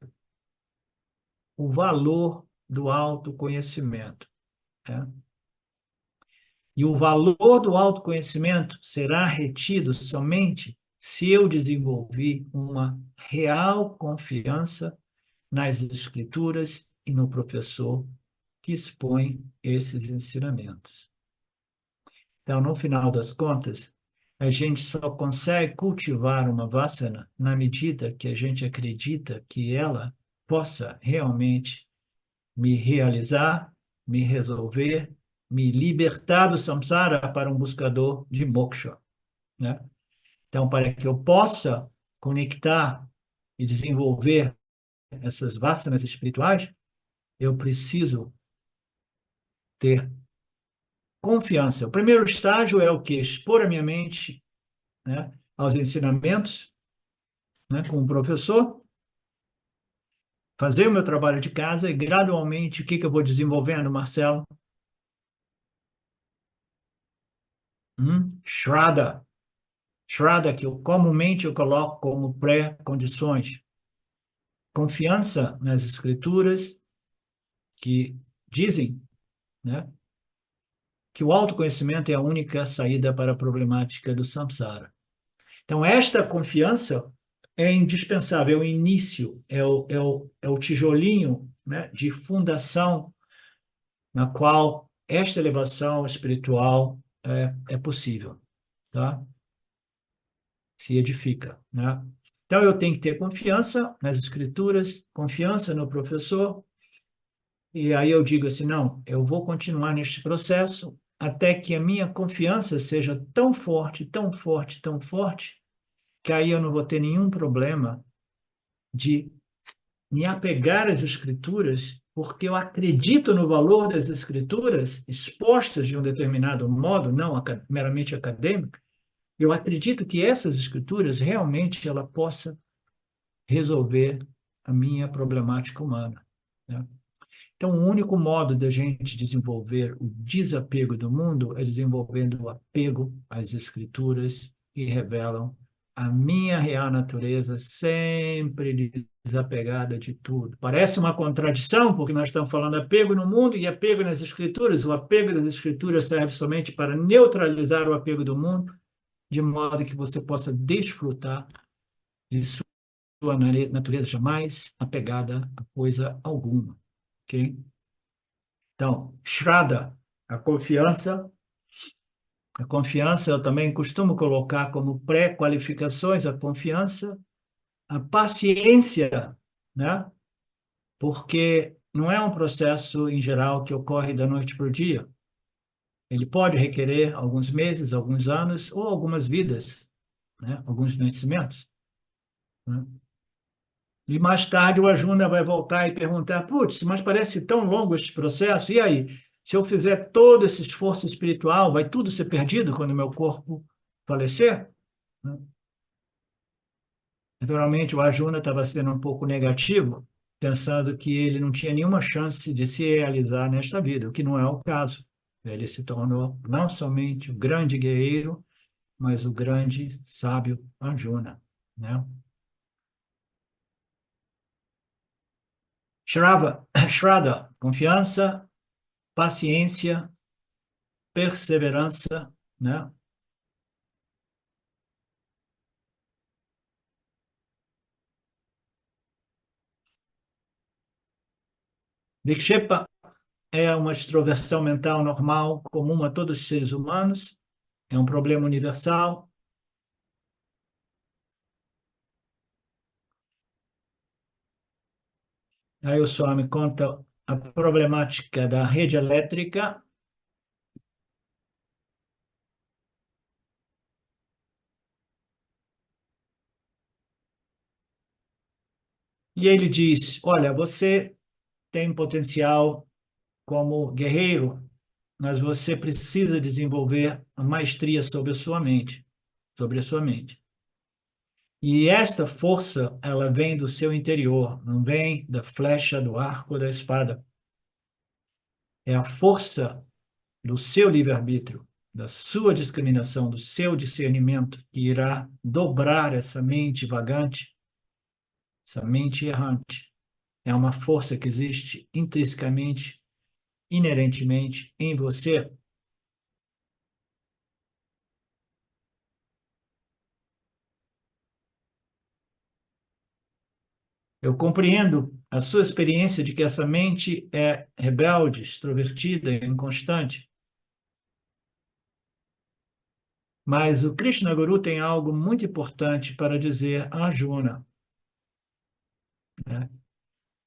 Speaker 1: O valor do autoconhecimento. Tá? E o valor do autoconhecimento será retido somente se eu desenvolvi uma real confiança nas escrituras e no professor que expõe esses ensinamentos. Então, no final das contas, a gente só consegue cultivar uma vasana na medida que a gente acredita que ela possa realmente me realizar, me resolver, me libertar do samsara para um buscador de moksha, né? Então, para que eu possa conectar e desenvolver essas vasanas espirituais, eu preciso ter confiança. O primeiro estágio é o quê? Expor a minha mente, né, aos ensinamentos, né, com o professor, fazer o meu trabalho de casa e, gradualmente, o que que eu vou desenvolvendo, Marcelo? Shraddha. Shraddha, que eu comumente eu coloco como pré-condições. Confiança nas escrituras que dizem, né, que o autoconhecimento é a única saída para a problemática do samsara. Então, esta confiança é indispensável, é o início, é o tijolinho, né, de fundação na qual esta elevação espiritual é possível, tá? Se edifica, né? Então, eu tenho que ter confiança nas escrituras, confiança no professor, e aí eu digo assim, não, eu vou continuar neste processo até que a minha confiança seja tão forte, tão forte, tão forte, que aí eu não vou ter nenhum problema de me apegar às escrituras, porque eu acredito no valor das escrituras expostas de um determinado modo, não meramente acadêmico. Eu acredito que essas escrituras realmente ela possa resolver a minha problemática humana, né? Então, o único modo da gente desenvolver o desapego do mundo é desenvolvendo o apego às escrituras que revelam a minha real natureza sempre desapegada de tudo. Parece uma contradição, porque nós estamos falando apego no mundo e apego nas escrituras. O apego das escrituras serve somente para neutralizar o apego do mundo, de modo que você possa desfrutar de sua natureza jamais apegada a coisa alguma. Ok? Então, Shraddha, a confiança. A confiança eu também costumo colocar como pré-qualificações a confiança, a paciência, né? Porque não é um processo, em geral, que ocorre da noite para o dia. Ele pode requerer alguns meses, alguns anos ou algumas vidas, né? Alguns nascimentos, né? E mais tarde o Arjuna vai voltar e perguntar, putz, mas parece tão longo esse processo, e aí? Se eu fizer todo esse esforço espiritual, vai tudo ser perdido quando o meu corpo falecer? Né? Naturalmente, o Arjuna estava sendo um pouco negativo, pensando que ele não tinha nenhuma chance de se realizar nesta vida, o que não é o caso. Ele se tornou não somente o grande guerreiro, mas o grande sábio Arjuna, né? Shraddha, confiança, paciência, perseverança, né? Vikshepa é uma extroversão mental normal, comum a todos os seres humanos, é um problema universal. Aí o Swami conta a problemática da rede elétrica e ele diz, olha, você tem potencial como guerreiro, mas você precisa desenvolver a maestria sobre a sua mente, sobre a sua mente. E esta força, ela vem do seu interior, não vem da flecha, do arco, da espada. É a força do seu livre-arbítrio, da sua discriminação, do seu discernimento, que irá dobrar essa mente vagante, essa mente errante. É uma força que existe intrinsecamente, inerentemente em você. Eu compreendo a sua experiência de que essa mente é rebelde, extrovertida, inconstante. Mas o Krishna Guru tem algo muito importante para dizer a Arjuna, né?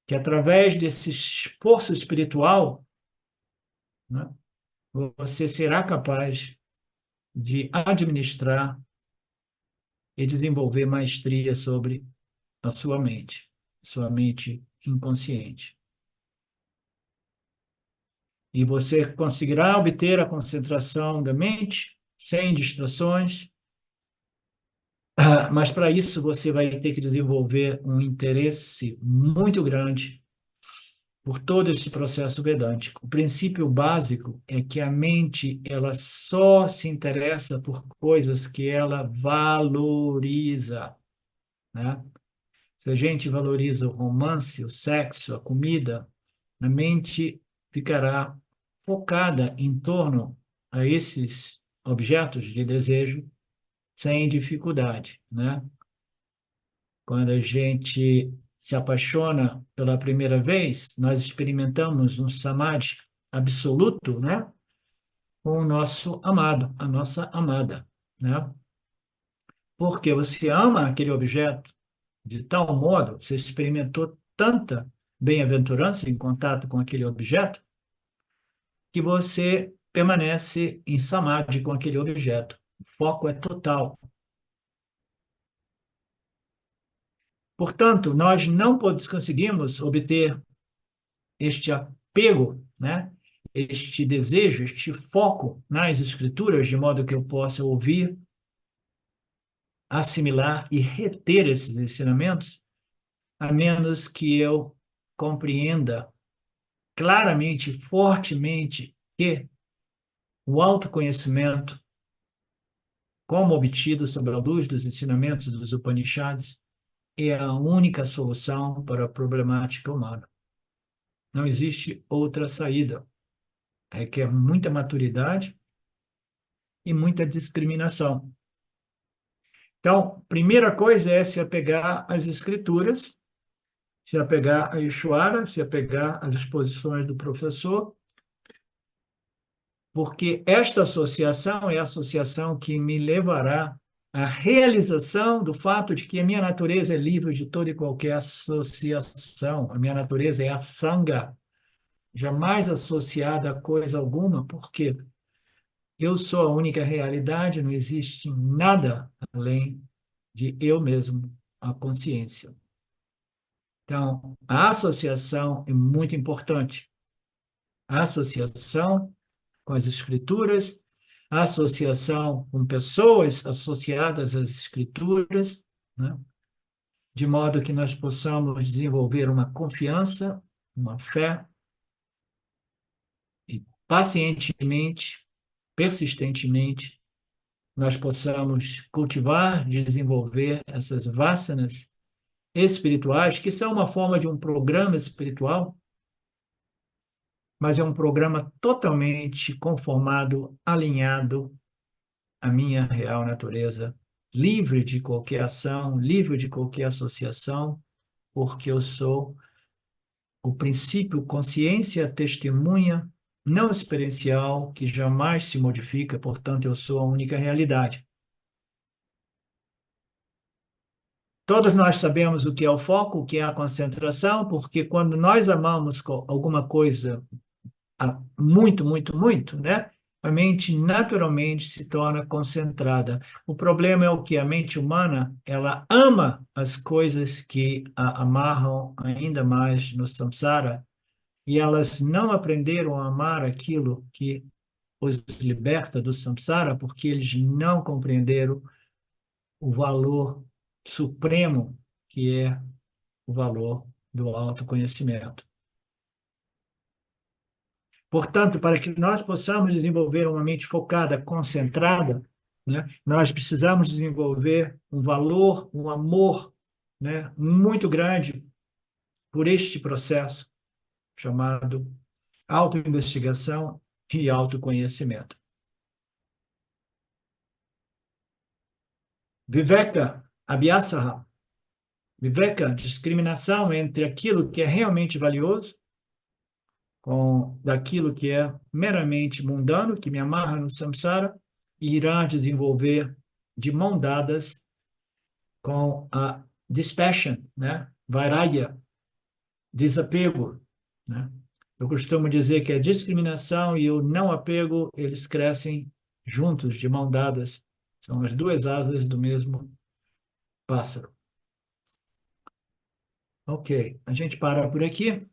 Speaker 1: Que através desse esforço espiritual, né, você será capaz de administrar e desenvolver maestria sobre a sua mente inconsciente. E você conseguirá obter a concentração da mente sem distrações, mas para isso você vai ter que desenvolver um interesse muito grande por todo esse processo vedântico. O princípio básico é que a mente ela só se interessa por coisas que ela valoriza, né? Se a gente valoriza o romance, o sexo, a comida, a mente ficará focada em torno a esses objetos de desejo sem dificuldade, né? Quando a gente se apaixona pela primeira vez, nós experimentamos um samadhi absoluto, né? Com o nosso amado, a nossa amada, né? Porque você ama aquele objeto de tal modo, você experimentou tanta bem-aventurança em contato com aquele objeto, que você permanece em samadhi com aquele objeto. O foco é total. Portanto, nós não conseguimos obter este apego, né? Este desejo, este foco nas escrituras, de modo que eu possa ouvir, assimilar e reter esses ensinamentos, a menos que eu compreenda claramente, fortemente, que o autoconhecimento, como obtido sob a luz dos ensinamentos dos Upanishads, é a única solução para a problemática humana. Não existe outra saída. Requer muita maturidade e muita discriminação. Então, primeira coisa é se apegar às escrituras, se apegar a Ishvara, se apegar às exposições do professor, porque esta associação é a associação que me levará à realização do fato de que a minha natureza é livre de toda e qualquer associação. A minha natureza é a sangha, jamais associada a coisa alguma, porque eu sou a única realidade, não existe nada além de eu mesmo, a consciência. Então, a associação é muito importante. A associação com as escrituras, a associação com pessoas associadas às escrituras, né? De modo que nós possamos desenvolver uma confiança, uma fé, e pacientemente, persistentemente, nós possamos cultivar, desenvolver essas vasanas espirituais, que são uma forma de um programa espiritual, mas é um programa totalmente conformado, alinhado à minha real natureza, livre de qualquer ação, livre de qualquer associação, porque eu sou o princípio consciência testemunha não experiencial que jamais se modifica, portanto, eu sou a única realidade. Todos nós sabemos o que é o foco, o que é a concentração, porque quando nós amamos alguma coisa muito, muito, muito, né? A mente naturalmente se torna concentrada. O problema é o que a mente humana, ela ama as coisas que a amarram ainda mais no samsara, e elas não aprenderam a amar aquilo que os liberta do samsara, porque eles não compreenderam o valor supremo que é o valor do autoconhecimento. Portanto, para que nós possamos desenvolver uma mente focada, concentrada, né, nós precisamos desenvolver um valor, um amor, né, muito grande por este processo chamado autoinvestigação e autoconhecimento. Viveka, abhyasaha. Viveka, discriminação entre aquilo que é realmente valioso com daquilo que é meramente mundano, que me amarra no samsara, e irá desenvolver de mão dadas com a dispassion, né? Vairagya, desapego, né? Eu costumo dizer que a discriminação e o não apego, eles crescem juntos, de mão dadas. São as duas asas do mesmo pássaro. Ok, a gente para por aqui.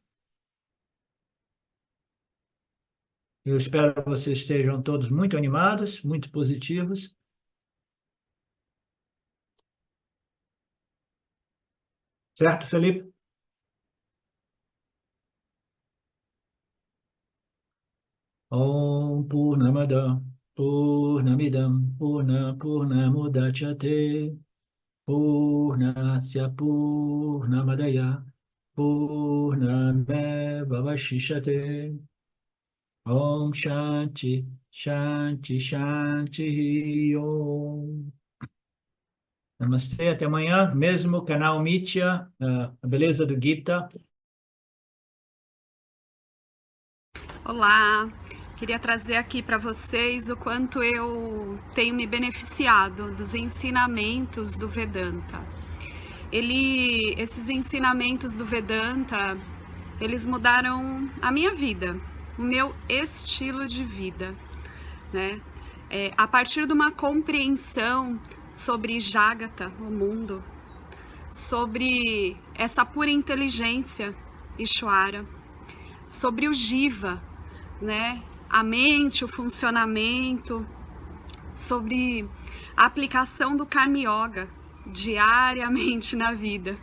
Speaker 1: Eu espero que vocês estejam todos muito animados, muito positivos. Certo, Felipe? Om Purnamada Purnamidam Purnamudachyate Purnasya Purnamadaya Purnameva Vashishate. Om Shanti, Shanti, Shanti, Om. Namastê, até amanhã, mesmo canal Mitya, a beleza do Gita.
Speaker 2: Olá, queria trazer aqui para vocês o quanto eu tenho me beneficiado dos ensinamentos do Vedanta. Esses ensinamentos do Vedanta, eles mudaram a minha vida, o meu estilo de vida, né? A partir de uma compreensão sobre Jagata, o mundo, sobre essa pura inteligência, Ishvara, sobre o Jiva, né? A mente, o funcionamento, sobre a aplicação do Karma Yoga diariamente na vida,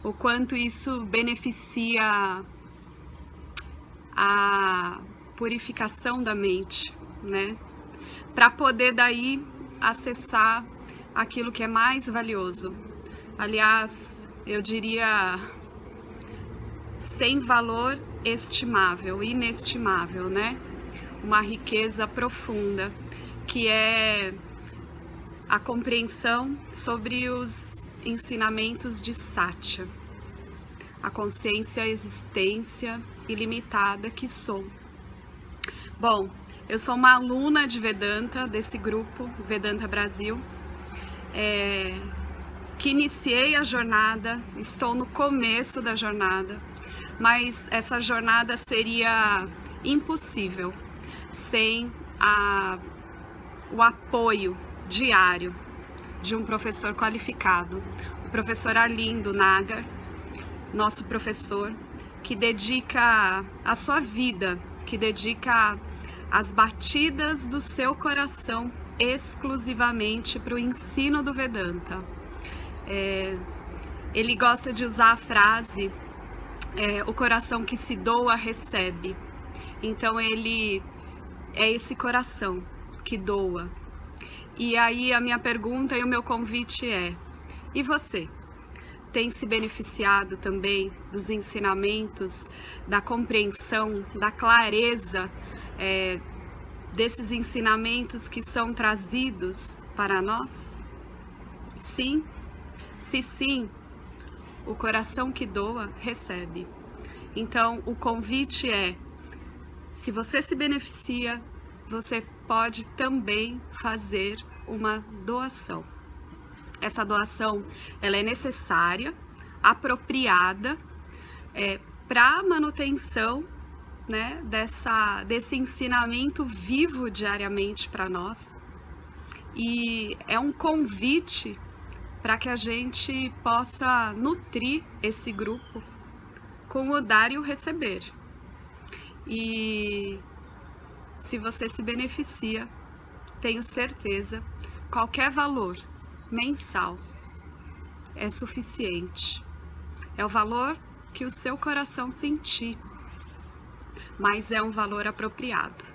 Speaker 2: o quanto isso beneficia a purificação da mente, né? Para poder daí acessar aquilo que é mais valioso. Aliás, eu diria sem valor estimável, inestimável, né? Uma riqueza profunda, que é a compreensão sobre os ensinamentos de Satya, a consciência, a existência ilimitada que sou. Bom, eu sou uma aluna de Vedanta, desse grupo Vedanta Brasil, que iniciei a jornada, estou no começo da jornada, mas essa jornada seria impossível sem o apoio diário de um professor qualificado, o professor Arlindo Nagar, nosso professor, que dedica a sua vida, que dedica as batidas do seu coração exclusivamente para o ensino do Vedanta. Ele gosta de usar a frase o coração que se doa recebe. Então ele é esse coração que doa. E aí a minha pergunta e o meu convite é: e você? Tem se beneficiado também dos ensinamentos, da compreensão, da clareza desses ensinamentos que são trazidos para nós? Sim? Se sim, o coração que doa recebe. Então o convite é: se você se beneficia, você pode também fazer uma doação. Essa doação, ela é necessária, apropriada, para a manutenção, né, desse ensinamento vivo diariamente para nós. E é um convite para que a gente possa nutrir esse grupo com o dar e o receber. E se você se beneficia, tenho certeza, qualquer valor mensal é suficiente. É o valor que o seu coração sentir, mas é um valor apropriado.